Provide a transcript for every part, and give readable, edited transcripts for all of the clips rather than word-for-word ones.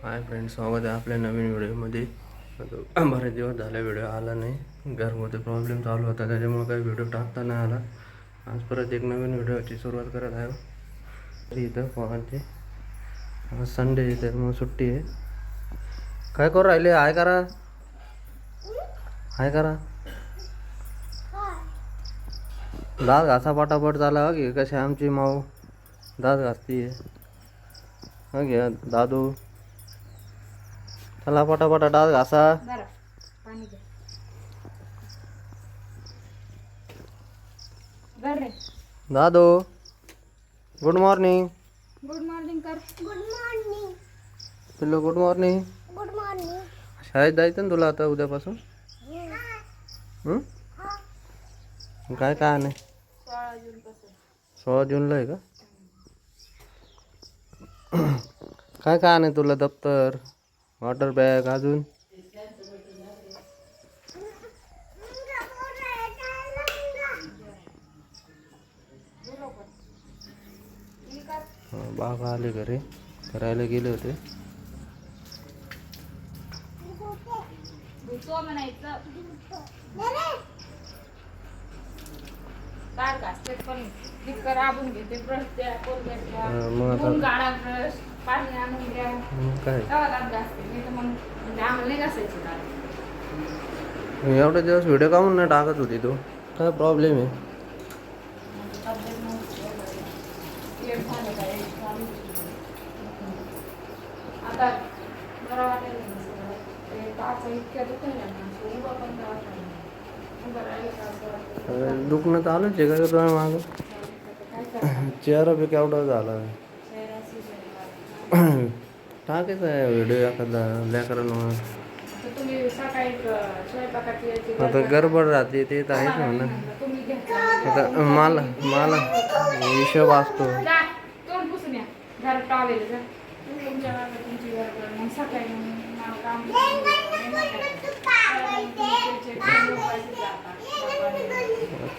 Hi friends, स्वागत आहे आपल्या नवीन व्हिडिओमध्ये. बरेच दिवस झाले व्हिडिओ आला नाही. घरमध्ये प्रॉब्लेम चालू होता, त्याच्यामुळे काही व्हिडिओ टाकता नाही आला. आज परत एक नवीन व्हिडिओची सुरुवात करत आहे. इथं पोहायचे आज संडे आहे, त्यामुळे सुट्टी आहे. काय करू राहिले? हाय करा, हाय करा. दात घासा पटापट झाला की कशी आमची माऊ दात घासती आहे. घ्या दादू, चला पटापटा दात घासा. दादू, गुड मॉर्निंग. गुड मॉर्निंग कर. Good morning. पिल्लू गुड मॉर्निंग. Good morning. शाळेत जायचं ना तुला आता उद्यापासून? काय काय नाही? 16 जूनला आहे का? काय काय नाही तुला? दप्तर, वॉटर बॅग, अजून बाबा आले घरी, करायला गेले होते. एवढे दिवस व्हिडिओ काढून नाही टाकत होती तू? काय प्रॉब्लेम आहे? दुखणं चालूच आहे का तुला मागं? चेहरा बी केवढा झाला. टाकायचा आहे व्हिडिओ एखादा लेकरांवर. आता गडबड राहते ते तर आहेच म्हणा. आता मला मला हिशोब असतो.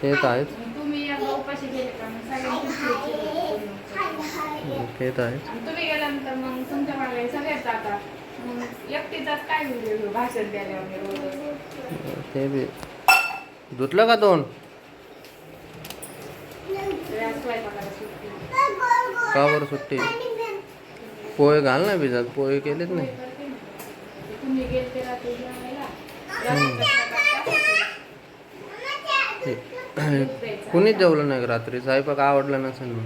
ते तर आहेच, ते तर आहेच. तुम्ही गेल्यानंतर मग तुमच्या मागे सगळ्यात जातात. एकटीचाच काय व्हिडिओ भाषण द्यायला ते बी धुतलं का दोन? का बरं सुट्टी? पोहे घाल ना भिजत. पोहे केलेच नाही. कुणीच जेवलं नाही रात्री. स्वयंपाक आवडला नसेल मग.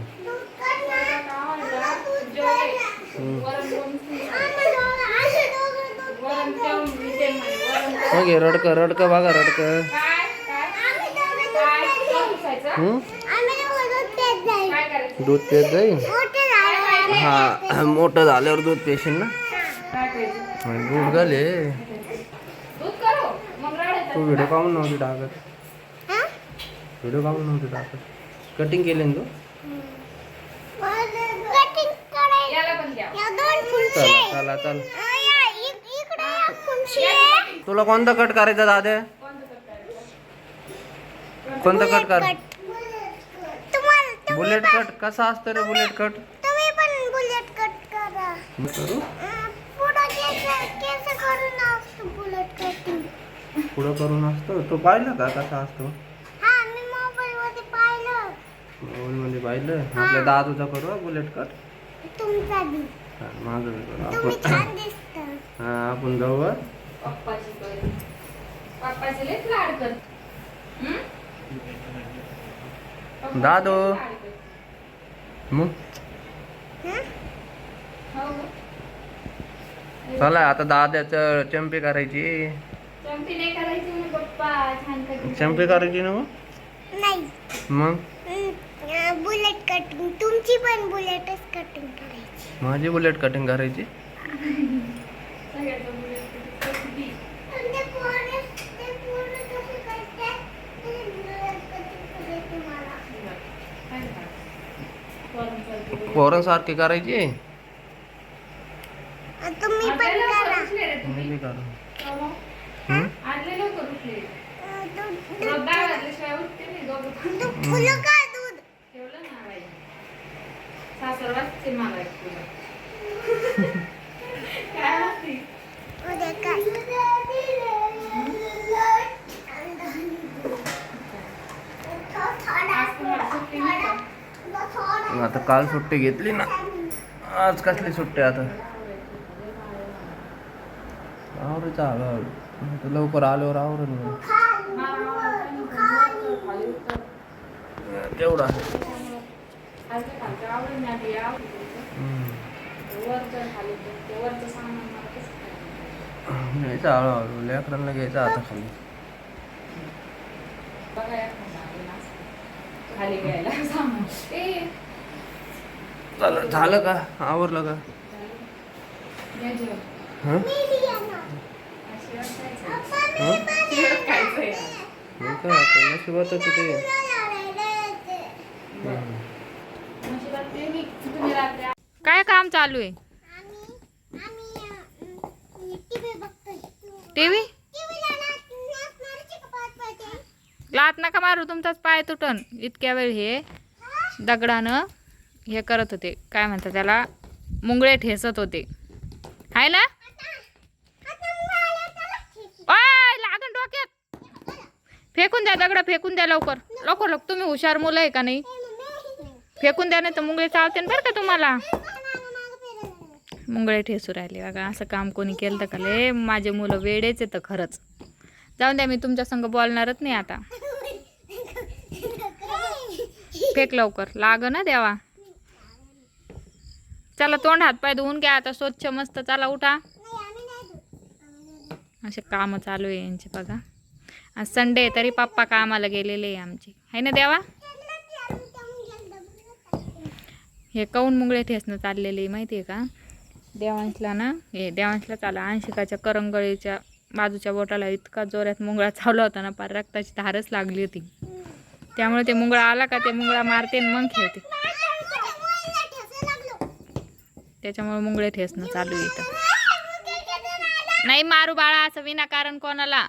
रडकं रडकं बघा, रडकं. दूध पेत जाईल. हा, मोठं झाल्यावर दूध पेशील ना. दूध घाले. तू व्हिडिओ काढून नव्हती टाकत? व्हिडिओ काढून नव्हती टाकत? कटिंग केली ना तू? चला चला चल. तुला कोणता कट करायचा दादा? कोणता कट कर? बुलेट कट कसा असतं रे? बुलेट कट तुम्ही पण बुलेट कट करा. करू बुलेट कटिंग पुढं करून असतो. तो पाहिलं का कसा असतो? हा, मी मोबाईल मध्ये पाहिलं. मोबाईल मध्ये पाहिलं. आपल्या दादूचा करू बुलेट कट. तुमचा बी. माझं बी करू तुम्ही आपण. छान दिसता. हा, आपण जाऊ. पप्पाची लय लाड कर. दादू मग चला आता दाद्याचं चंपी करायची. चंपी नाही करायची ना पप्पा. छान कटिंग. चंपी करायची ना? मग नाही, मग बुलेट कटिंग. तुमची पण बुलेटच कटिंग करायची. माझी बुलेट कटिंग करायची. पोरांसारखी करायची. तुम्ही पण करा. मी बी करू. फुलं का दूध ठेवलं ना बाई. सासर वाचते मला एक फुलं. काय आता काल सुट्टी घेतली ना, आज कसली सुट्टी आता. आवरायचं हळूहळू, आता लवकर आल्यावर आवरण तेवढा. घ्यायचं हळूहळू, लेकरांना घ्यायचं आता खाली. झालं का, आवरलं का? हं? नशिबातच ते. काय काम चालू आहे? टीव्ही लात नका मारू, तुमचाच पाय तुटन. इतक्या वेळ हे दगडानं हे करत होते, काय म्हणतात त्याला, मुंगळे ठेसत होते, हाय ना? ओय लागन डोक्यात. फेकून द्या दगड, फेकून द्या लवकर लवकर. तुम्ही हुशार मुलं आहे का नाही? फेकून द्या, नाही तर मुंगळे चावते बरं का तुम्हाला. मुंगळे ठेसू राहिले बघा. असं काम कोणी केलं तर का? ले माझे मुलं वेडेच येतं खरंच. जाऊन द्या, मी तुमच्या संग बोलणारच नाही आता. फेक लवकर, लाग ना देवा. चला तोंड हात पाय धुवून घ्या आता स्वच्छ मस्त. चला उठा. असे काम चालू आहे यांचे बघा. आज संडे तरी पप्पा कामाला गेलेले आहे आमचे, है ना देवा. हे काऊन मुंगळे ठेसणं चाललेले माहिती आहे का? देवांशला ना, हे देवांशला चाला अंशिकाच्या करंगळीच्या बाजूच्या बोटाला इतका जोरात मुंगळा चावला होता ना, पार रक्ताची धारच लागली होती. त्यामुळे ते मुंगळा आला का ते मुंगळा मारते आणि मग खेळते. त्याच्यामुळे मुंगळे ठेसणं चालू आहे इथं. नाही मारू बाळा असं विनाकारण कोणाला.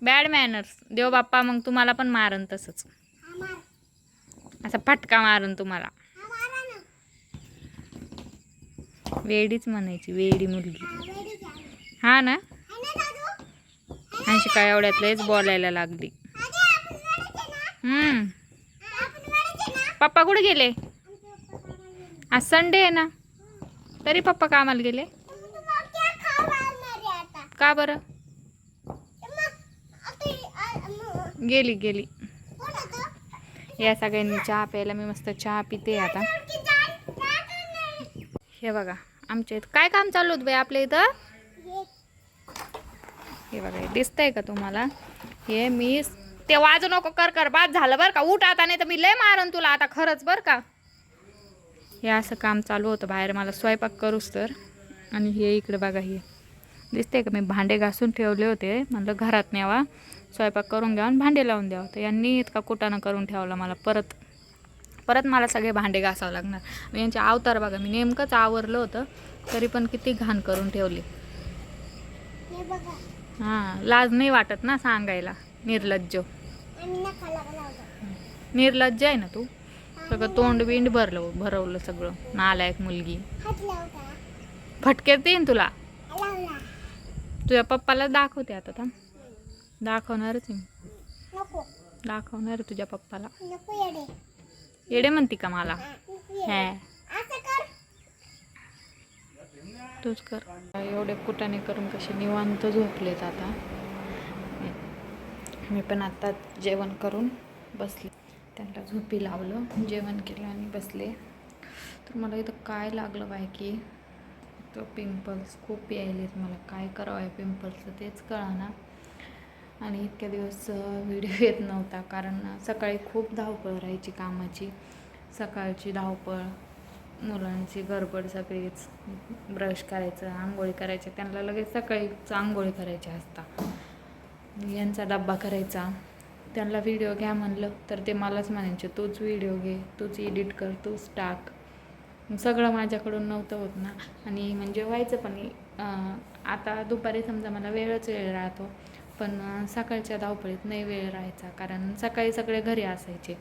Bad manners. देव बाप्पा मग तुम्हाला पण मारन तसंच, असा फटका मारन तुम्हाला. वेडीच म्हणायची, वेडी मुलगी. हा ना, अंशिका एवढ्यात लयच बोलायला लागली. पप्पा कुठे गेले? आज संडे आहे ना, तरी पप्पा कामाला गेले का बरं? गेली गेली. या सगळ्यांनी चहा प्यायला, मी मस्त चहा पिते आता. हे बघा आमच्या इथं काय काम चालू होतं बाई आपल्या इथं. हे बघा, हे दिसतंय का तुम्हाला? हे मी ते वाजू नको, कर कर बाद झालं बरं का. उठ आता, नाही तर मी लय मारन तुला आता खरंच बरं का. हे असं काम चालू होतं बाहेर मला स्वयंपाक करूच तर. आणि हे इकडे बघा, हे दिसते का, मी भांडे घासून ठेवले होते. म्हणलं घरात न्यावा, स्वयंपाक करून घ्यावा आणि भांडे लावून द्यावं. तर यांनी इतका कुटाणा करून ठेवला मला. परत मला सगळे भांडे घासावं लागणार. मी यांचे अवतार बघा, मी नेमकंच आवरलं होतं तरी पण किती घाण करून ठेवली. हां, लाज नाही वाटत ना सांगायला. निर्लज्ज निर्लज्ज आहे ना तू. सगळं तोंड बिंड भरवलं सगळं. नालायक मुलगी. फटके देईन तुला. तुझ्या पप्पाला दाखवते आता. थांब, दाखवणारच मी. दाखवणार तुझ्या पप्पाला. येडे म्हणती का मला? हे तूच कर. एवढे कुटाने करून कसे निवांत झोपलेत आता. मी पण आता जेवण करून बसले, त्यांना झोपी लावलं, जेवण केलं आणि बसले. तर मला इथं काय लागलं बाय की तो पिंपल्स खूप यायलेत. मला काय करावं आहे पिंपल्सचं तेच कळेना. आणि इतक्या दिवस व्हिडिओ येत नव्हता कारण सकाळी खूप धावपळ राहायची कामाची. सकाळची धावपळ, मुलांची गडबड, सगळीच ब्रश करायचं, आंघोळी करायच्या. त्यांना लगेच सकाळीच आंघोळी करायची असतात. यांचा डब्बा करायचा. त्यांना व्हिडिओ घ्या म्हणलं तर ते मलाच म्हणायचे, तूच व्हिडिओ घे, तूच एडिट कर, तूच टाक. सगळं माझ्याकडून नव्हतं होत ना. आणि म्हणजे व्हायचं पण आता दुपारी समजा मला वेळ राहतो, पण सकाळच्या धावपळीत नाही वेळ राहायचा कारण सकाळी सगळे घरी असायचे.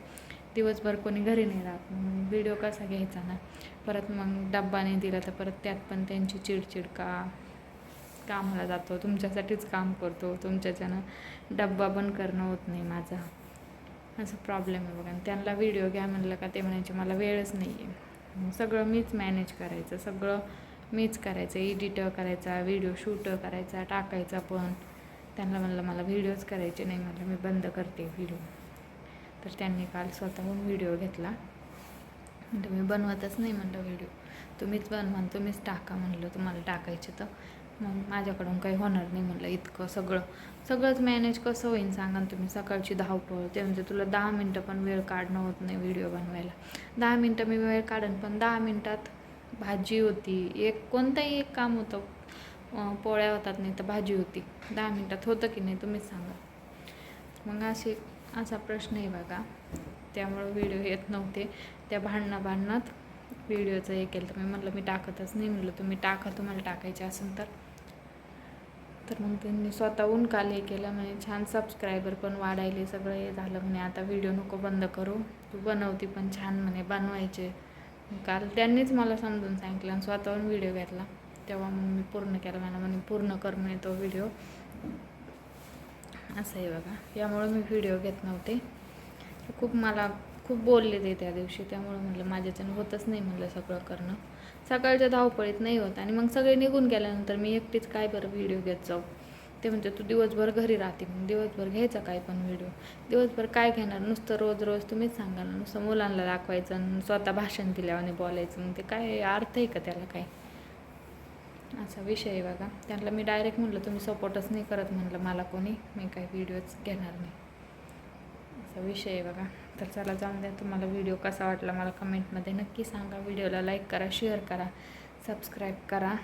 दिवसभर कोणी घरी नाही राहत. व्हिडिओ कसा घ्यायचा ना. परत मग डब्बा नाही दिला तर परत त्यात पण त्यांची चिडचिड का कामाला जातो, तुमच्यासाठीच काम करतो, तुमच्याच्यानं डब्बा पण करणं होत नाही माझा. असं प्रॉब्लेम आहे बघा. आणि त्यांना व्हिडिओ घ्या म्हणलं का ते म्हणायचे मला वेळच नाही आहे. सगळं मीच मॅनेज करायचं, सगळं मीच करायचं, एडिट करायचा, व्हिडिओ शूट करायचा, टाकायचा. पण त्यांना म्हणलं मला व्हिडिओज करायचे नाही, म्हणलं मी बंद करते व्हिडिओ. तर त्यांनी काल स्वतःहून व्हिडिओ घेतला. म्हणलं मी बनवतच नाही म्हणलं व्हिडिओ, तुम्हीच बनवा, तुम्हीच टाका म्हणलं, तुम्हाला टाकायचे तर. मग माझ्याकडून काही होणार नाही म्हणलं, इतकं सगळंच मॅनेज कसं होईन सांगा ना तुम्ही. सकाळची धावपळ, ते म्हणजे तुला 10 मिनटं पण वेळ काढणं होत नाही व्हिडिओ बनवायला. 10 मिनटं मी वेळ काढन, पण 10 मिनटात भाजी होती, कोणतंही एक काम होतं, पोळ्या होतात नाही तर भाजी होती, 10 मिनटात होतं की नाही तुम्हीच सांगा. मग असा प्रश्न आहे बघा. त्यामुळं व्हिडिओ येत नव्हते. त्या भांडणात व्हिडिओचं हे केलं. तर मी म्हटलं मी टाकतच नाही, म्हटलं तुम्ही टाका, तुम्हाला टाकायचे असेल तर मग त्यांनी स्वतःहून काल हे केलं. म्हणजे छान सबस्क्रायबर पण वाढायले, सगळं हे झालं. म्हणे आता व्हिडिओ नको बंद करू, तू बनवती पण छान म्हणे, बनवायचे. काल त्यांनीच मला समजून सांगितलं आणि स्वतःहून व्हिडिओ घेतला. तेव्हा मग मी पूर्ण केला. मला म्हणे पूर्ण कर म्हणे तो व्हिडिओ. असं आहे बघा. यामुळं मी व्हिडिओ घेत नव्हते. मला खूप बोलले ते त्या दिवशी. त्यामुळं म्हटलं माझ्याच्यानं होतच नाही म्हणलं सगळं करणं. सकाळच्या धावपळीत नाही होत. आणि मग सगळे निघून गेल्यानंतर मी एकटीच काय बरं व्हिडिओ घेत जाऊ. ते म्हणते तू दिवसभर घरी राहते, मग दिवसभर घ्यायचा काय पण व्हिडिओ. दिवसभर काय घेणार, नुसतं रोज तुम्हीच सांगा ना, नुसतं मुलांना दाखवायचं आणि स्वतः भाषण दिल्यावाने बोलायचं. मग ते काय अर्थ आहे का त्याला काय. असा विषय आहे बघा. त्यांना मी डायरेक्ट म्हटलं तुम्ही सपोर्टच नाही करत म्हटलं मला कोणी, मी काही व्हिडिओच घेणार नाही. असा विषय आहे बघा. तर चला जाऊन द्या. तुम्हाला व्हिडिओ कसा वाटला मला कमेंटमध्ये नक्की सांगा. व्हिडिओला लाईक करा, शेअर करा, सबस्क्राईब करा.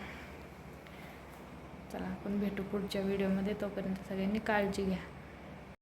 चला आपण भेटू पुढच्या व्हिडिओमध्ये. तोपर्यंत सगळ्यांनी काळजी घ्या.